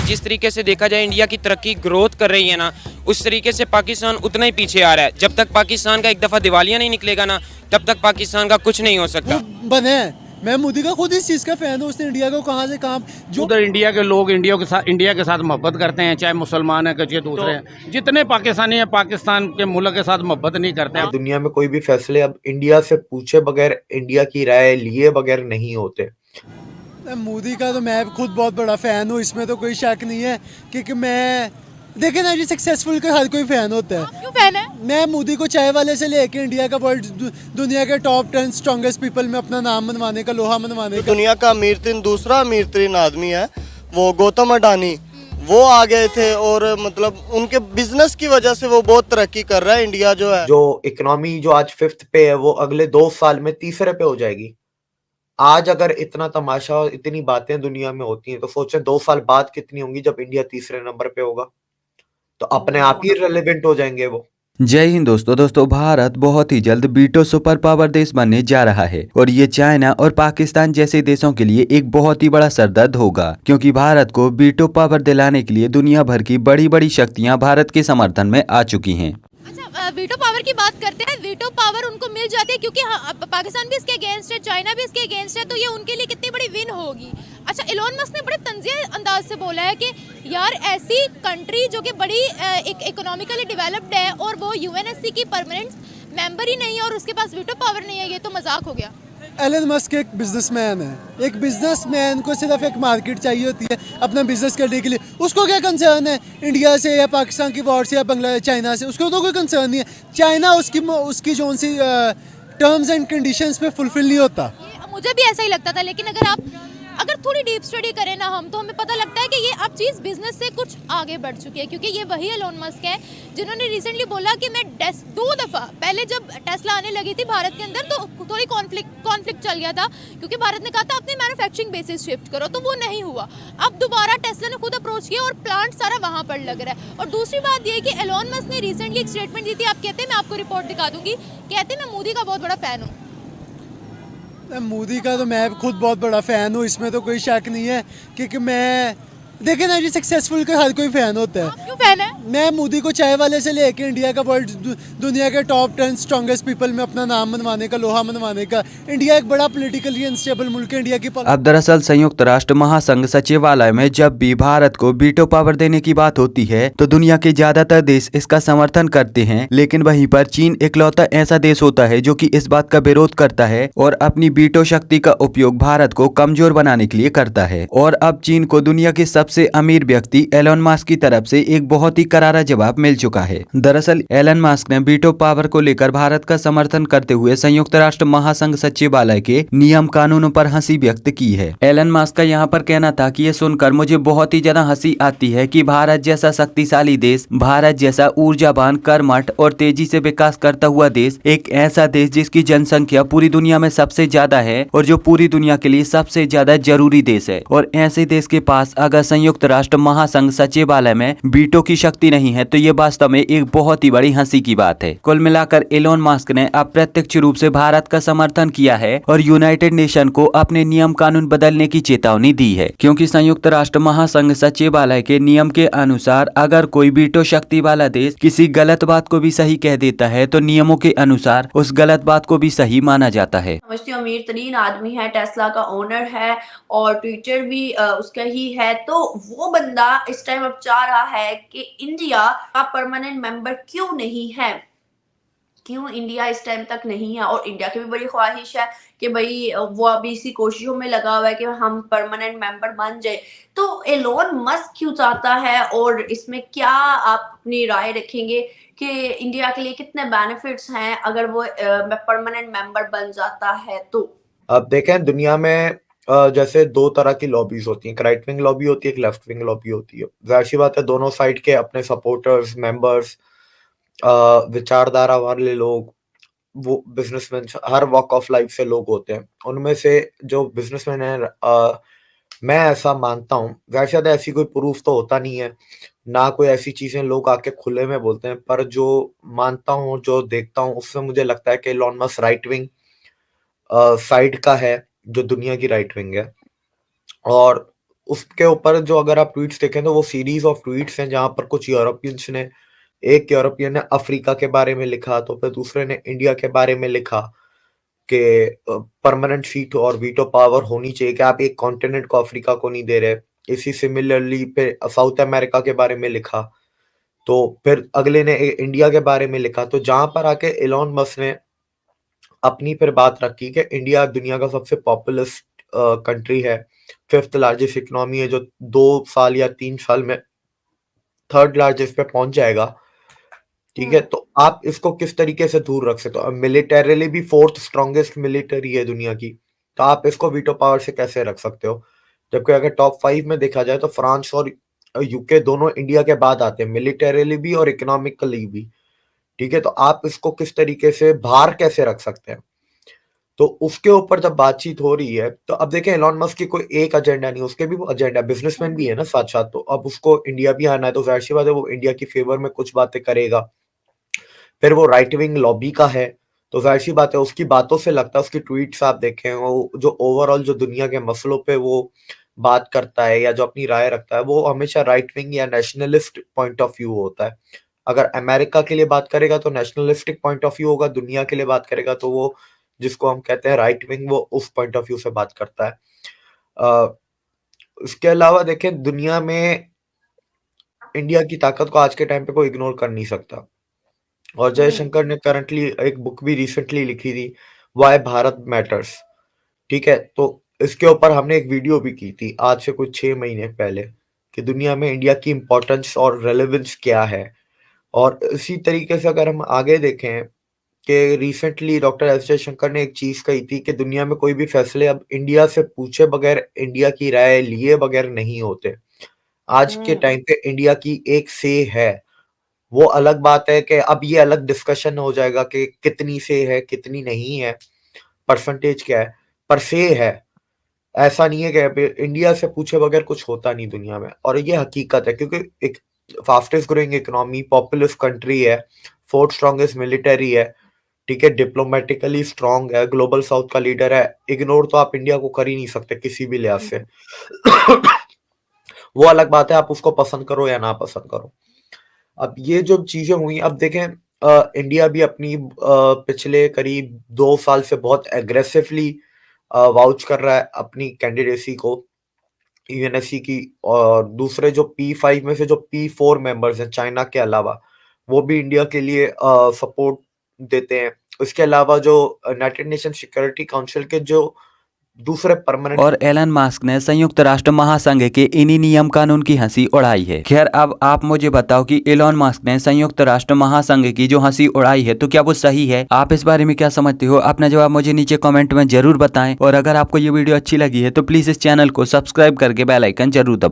जिस तरीके से देखा जाए इंडिया की तरक्की ग्रोथ कर रही है ना, उस तरीके से पाकिस्तान उतना ही पीछे आ रहा है। जब तक पाकिस्तान का एक दफ़ा दिवालिया नहीं निकलेगा ना, तब तक पाकिस्तान का कुछ नहीं हो सकता। वो बने मैं मोदी का खुद इस चीज़ का फैन हूँ। उसने इंडिया को कहाँ से कहाँ जो उधर इंडिया के लोग इंडिया के साथ मोहब्बत करते हैं, चाहे मुसलमान हैं चाहे दूसरे हैं। जितने पाकिस्तानी हैं पाकिस्तान के मुल्क के साथ मोहब्बत नहीं करते हैं। दुनिया में कोई भी फैसले अब इंडिया से पूछे बगैर, इंडिया की राय लिए बगैर नहीं होते। मोदी का तो मैं खुद बहुत बड़ा फ़ैन हूँ, इसमें तो कोई शक नहीं है। क्योंकि मैं देखे ना जी, सक्सेसफुल का हर कोई फ़ैन होता है। क्यों फैन है? मैं मोदी को चाय वाले से लेके इंडिया का दुनिया के टॉप 10 स्ट्रॉन्गेस्ट पीपल में अपना नाम मनवाने का, लोहा मनवाने का। दुनिया का अमीर तीन दूसरा अमीर तीन आदमी है वो गौतम अडानी, वो आ गए थे और मतलब उनके बिजनेस की वजह से वो बहुत तरक्की कर रहा है। इंडिया जो है, जो इकोनॉमी जो आज 5th पे है, वो अगले 2 साल में तीसरे पे हो जाएगी। आज अगर इतना तमाशा और इतनी बातें दुनिया में होती हैं, तो सोचें 2 साल बाद कितनी होंगी जब इंडिया तीसरे नंबर पे होगा। तो अपने आप ही रेलेवेंट हो जाएंगे वो। जय हिंद दोस्तों भारत बहुत ही जल्द बीटो सुपर पावर देश बनने जा रहा है और ये चाइना और पाकिस्तान जैसे देशों के लिए एक बहुत ही बड़ा सरदर्द होगा, क्योंकि भारत को बीटो पावर दिलाने के लिए दुनिया भर की बड़ी बड़ी शक्तियां भारत के समर्थन में आ चुकी हैं। अच्छा, वीटो पावर की बात करते हैं। वीटो पावर उनको मिल जाती है क्योंकि पाकिस्तान भी इसके अगेंस्ट है, चाइना भी इसके अगेंस्ट है, तो ये उनके लिए कितनी बड़ी विन होगी। अच्छा, इलोन मस्क ने बड़े तंज़िया अंदाज से बोला है कि यार ऐसी कंट्री जो कि बड़ी इकोनॉमिकली डेवलप्ड है और वो यूएनएससी की परमानेंट मेंबर ही नहीं है और उसके पास वीटो पावर नहीं है, ये तो मजाक हो गया। एलन मस्क एक बिजनेसमैन है। एक बिजनेसमैन को सिर्फ एक मार्केट चाहिए होती है अपना बिजनेस करने के लिए। उसको क्या कंसर्न है इंडिया से या पाकिस्तान की वॉर से या बांग्लादेश चाइना से? उसको तो कोई कंसर्न नहीं है। चाइना उसकी जो सी टर्म्स एंड कंडीशंस पे फुलफिल नहीं होता। मुझे भी ऐसा ही लगता था, लेकिन अगर थोड़ी डीप स्टडी करें ना हम, तो हमें पता लगता है कि ये अब चीज़ बिजनेस से कुछ आगे बढ़ चुकी है। क्योंकि ये वही एलोन मस्क है जिन्होंने रिसेंटली बोला कि मैं 2 दफ़ा पहले जब टेस्ला आने लगी थी भारत के अंदर, तो थोड़ी कॉन्फ्लिक्ट चल गया था क्योंकि भारत ने कहा था अपने मैन्युफैक्चरिंग बेसिस शिफ्ट करो, तो वो नहीं हुआ। अब दोबारा टेस्ला ने खुद अप्रोच किया और प्लांट सारा वहाँ पर लग रहा है। और दूसरी बात ये कि एलोन मस्क ने रिसेंटली एक स्टेटमेंट दी थी, आप कहते हैं मैं आपको रिपोर्ट दिखा दूंगी, कहते हैं मैं मोदी का बहुत बड़ा फ़ैन हूँ। मोदी का तो मैं खुद बहुत बड़ा फ़ैन हूँ, इसमें तो कोई शक नहीं है। क्योंकि मैं देखे ना जी, सक्सेसफुल का हर कोई फ़ैन होता है। क्यों फैन है? मैं मोदी को चाय वाले से लेके इंडिया का दुनिया के टॉप 10 स्ट्रॉन्गेस्ट पीपल में अपना नाम मनवाने का, लोहा मनवाने का। इंडिया एक बड़ा पॉलिटिकली अनस्टेबल मुल्क है। इंडिया की अब दरअसल संयुक्त राष्ट्र महासंघ सचिवालय में जब भी भारत को वीटो पावर देने की बात होती है तो दुनिया के ज्यादातर देश इसका समर्थन करते हैं, लेकिन वहीं पर चीन इकलौता ऐसा देश होता है जो कि इस बात का विरोध करता है और अपनी वीटो शक्ति का उपयोग भारत को कमजोर बनाने के लिए करता है। और अब चीन को दुनिया के सबसे अमीर व्यक्ति एलन मस्क की तरफ से एक बहुत ही करारा जवाब मिल चुका है। दरअसल एलन मस्क ने वीटो पावर को लेकर भारत का समर्थन करते हुए संयुक्त राष्ट्र महासंघ सचिवालय के नियम कानूनों पर हंसी व्यक्त की है। एलन मस्क का यहाँ पर कहना था कि ये सुनकर मुझे बहुत ही ज्यादा हंसी आती है कि भारत जैसा शक्तिशाली देश, भारत जैसा ऊर्जावान, कर्मठ और तेजी से विकास करता हुआ देश, एक ऐसा देश जिसकी जनसंख्या पूरी दुनिया में सबसे ज्यादा है और जो पूरी दुनिया के लिए सबसे ज्यादा जरूरी देश है, और ऐसे देश के पास अगर संयुक्त राष्ट्र महासंघ सचिवालय में वीटो की शक्ति नहीं है तो ये वास्तव में एक बहुत ही बड़ी हंसी की बात है। कुल मिलाकर एलोन मस्क ने अप्रत्यक्ष रूप से भारत का समर्थन किया है और यूनाइटेड नेशन को अपने नियम कानून बदलने की चेतावनी दी है, क्योंकि संयुक्त राष्ट्र महासंघ सचिवालय के नियम के अनुसार अगर कोई वीटो शक्ति वाला देश किसी गलत बात को भी सही कह देता है तो नियमों के अनुसार उस गलत बात को भी सही माना जाता है। समझती हूँ अमीर तरीन आदमी है, टेस्ला का ओनर है और ट्विटर भी उसका ही है, तो वो बंदा इस टाइम अब चाह रहा है कि इंडिया का परमानेंट मेंबर क्यों नहीं है, क्यों इंडिया इस टाइम तक नहीं है। और इंडिया की भी बड़ी ख्वाहिश है कि भाई वो अभी इसी कोशिशों में लगा हुआ है कि हम परमानेंट मेंबर बन जाए। तो एलोन मस्क क्यों चाहता है और इसमें क्या आप अपनी राय रखेंगे कि इंडिया के लिए कितने बेनिफिट्स हैं अगर वो परमानेंट मेंबर बन जाता है? तो अब देखें दुनिया में जैसे 2 तरह की लॉबीज होती हैं, एक राइट विंग लॉबी होती है, एक लेफ्ट विंग लॉबी होती है। जाहिर सी बात है दोनों साइड के अपने सपोर्टर्स, मेंबर्स, विचारधारा वाले लोग, वो businessman, her walk of life से लोग होते हैं। उनमें से जो बिजनेसमैन है, मैं ऐसा मानता हूँ, जाहिर सी बात है ऐसी कोई प्रूफ तो होता नहीं है, ना कोई ऐसी चीजें लोग आके खुले में बोलते हैं, पर जो मानता हूँ, जो देखता हूँ, उससे मुझे लगता है कि Elon Musk right wing side का है, जो दुनिया की राइट विंग है। और उसके ऊपर जो अगर आप ट्वीट्स देखें तो वो सीरीज ऑफ ट्वीट्स हैं जहां पर कुछ यूरोपियंस ने, एक यूरोपियन ने अफ्रीका के बारे में लिखा, तो फिर दूसरे ने इंडिया के बारे में लिखा कि परमानेंट सीट और वीटो पावर होनी चाहिए, कि आप एक कॉन्टिनेंट को अफ्रीका को नहीं दे रहे। इसी सिमिलरली फिर साउथ अमेरिका के बारे में लिखा, तो फिर अगले ने इंडिया के बारे में लिखा। तो जहां पर आके इलॉन मस्क ने अपनी फिर बात रखी कि इंडिया दुनिया का सबसे पॉपुलस कंट्री है, 5th लार्जेस्ट इकोनॉमी है, जो 2 साल या 3 साल में 3rd लार्जेस्ट पे पहुंच जाएगा। ठीक है, तो आप इसको किस तरीके से दूर रख सकते हो? मिलिटरीली भी 4th स्ट्रॉन्गेस्ट मिलिटरी है दुनिया की, तो आप इसको वीटो पावर से कैसे रख सकते हो? जबकि अगर टॉप 5 में देखा जाए तो फ्रांस और यूके दोनों इंडिया के बाद आते हैं, मिलिटरीली भी और इकोनॉमिकली भी। ठीक है, तो आप इसको किस तरीके से बाहर कैसे रख सकते हैं? तो उसके ऊपर जब बातचीत हो रही है, तो अब देखें एलॉन मस्क की कोई एक एजेंडा नहीं, उसके भी वो एजेंडा, बिजनेसमैन भी है ना साथ साथ, तो अब उसको इंडिया भी आना है, तो जाहिर सी बात है वो इंडिया की फेवर में कुछ बातें करेगा। फिर वो राइट विंग लॉबी का है, तो जाहिर सी बात है उसकी बातों से लगता है, उसकी ट्वीट्स आप देखें, वो जो ओवरऑल जो दुनिया के मसलों पे वो बात करता है या जो अपनी राय रखता है, वो हमेशा राइट विंग या नेशनलिस्ट पॉइंट ऑफ व्यू होता है। अगर अमेरिका के लिए बात करेगा तो नेशनलिस्टिक पॉइंट ऑफ व्यू होगा, दुनिया के लिए बात करेगा तो वो जिसको हम कहते हैं राइट विंग, वो उस पॉइंट ऑफ व्यू से बात करता है। उसके अलावा देखें, दुनिया में इंडिया की ताकत को आज के टाइम पे कोई इग्नोर कर नहीं सकता। और जयशंकर ने करंटली एक बुक भी रिसेंटली लिखी थी, व्हाई भारत मैटर्स। ठीक है, तो इसके ऊपर हमने एक वीडियो भी की थी आज से कुछ 6 महीने पहले, कि दुनिया में इंडिया की इंपॉर्टेंस और रेलेवेंस क्या है। और इसी तरीके से अगर हम आगे देखें कि रिसेंटली डॉक्टर एस जयशंकर ने एक चीज कही थी कि दुनिया में कोई भी फैसले अब इंडिया से पूछे बगैर, इंडिया की राय लिए बगैर नहीं होते। आज के टाइम पे इंडिया की एक से है। वो अलग बात है कि अब ये अलग डिस्कशन हो जाएगा कि कितनी से है कितनी नहीं है, परसेंटेज क्या है, पर से है। ऐसा नहीं है कि अब इंडिया से पूछे बगैर कुछ होता नहीं दुनिया में, और ये हकीकत है, क्योंकि एक fastest growing economy, populace country है, 4th स्ट्रॉन्गेस्ट मिलिटरी है, ठीक है, डिप्लोमेटिकली स्ट्रांग है, ग्लोबल साउथ का लीडर है। इग्नोर तो आप इंडिया को कर ही नहीं सकते किसी भी लिहाज से। वो अलग बात है आप उसको पसंद करो या ना पसंद करो। अब ये जो चीजें हुई, अब देखें इंडिया भी अपनी पिछले करीब 2 साल से बहुत एग्रेसिवली वाउच कर रहा है अपनी कैंडिडेसी को यूएनएससी की, और दूसरे जो P5 में से जो P4 मेंबर्स हैं चाइना के अलावा, वो भी इंडिया के लिए सपोर्ट देते हैं। उसके अलावा जो यूनाइटेड नेशन सिक्योरिटी काउंसिल के जो दूसरे परमानेंट, और एलन मास्क ने संयुक्त राष्ट्र महासंघ के इन्हीं नियम कानून की हंसी उड़ाई है। खैर, अब आप मुझे बताओ कि एलन मास्क ने संयुक्त राष्ट्र महासंघ की जो हंसी उड़ाई है, तो क्या वो सही है? आप इस बारे में क्या समझते हो? अपना जवाब मुझे नीचे कमेंट में जरूर बताएं, और अगर आपको ये वीडियो अच्छी लगी है तो प्लीज इस चैनल को सब्सक्राइब करके बेल आइकन जरूर दबाएं।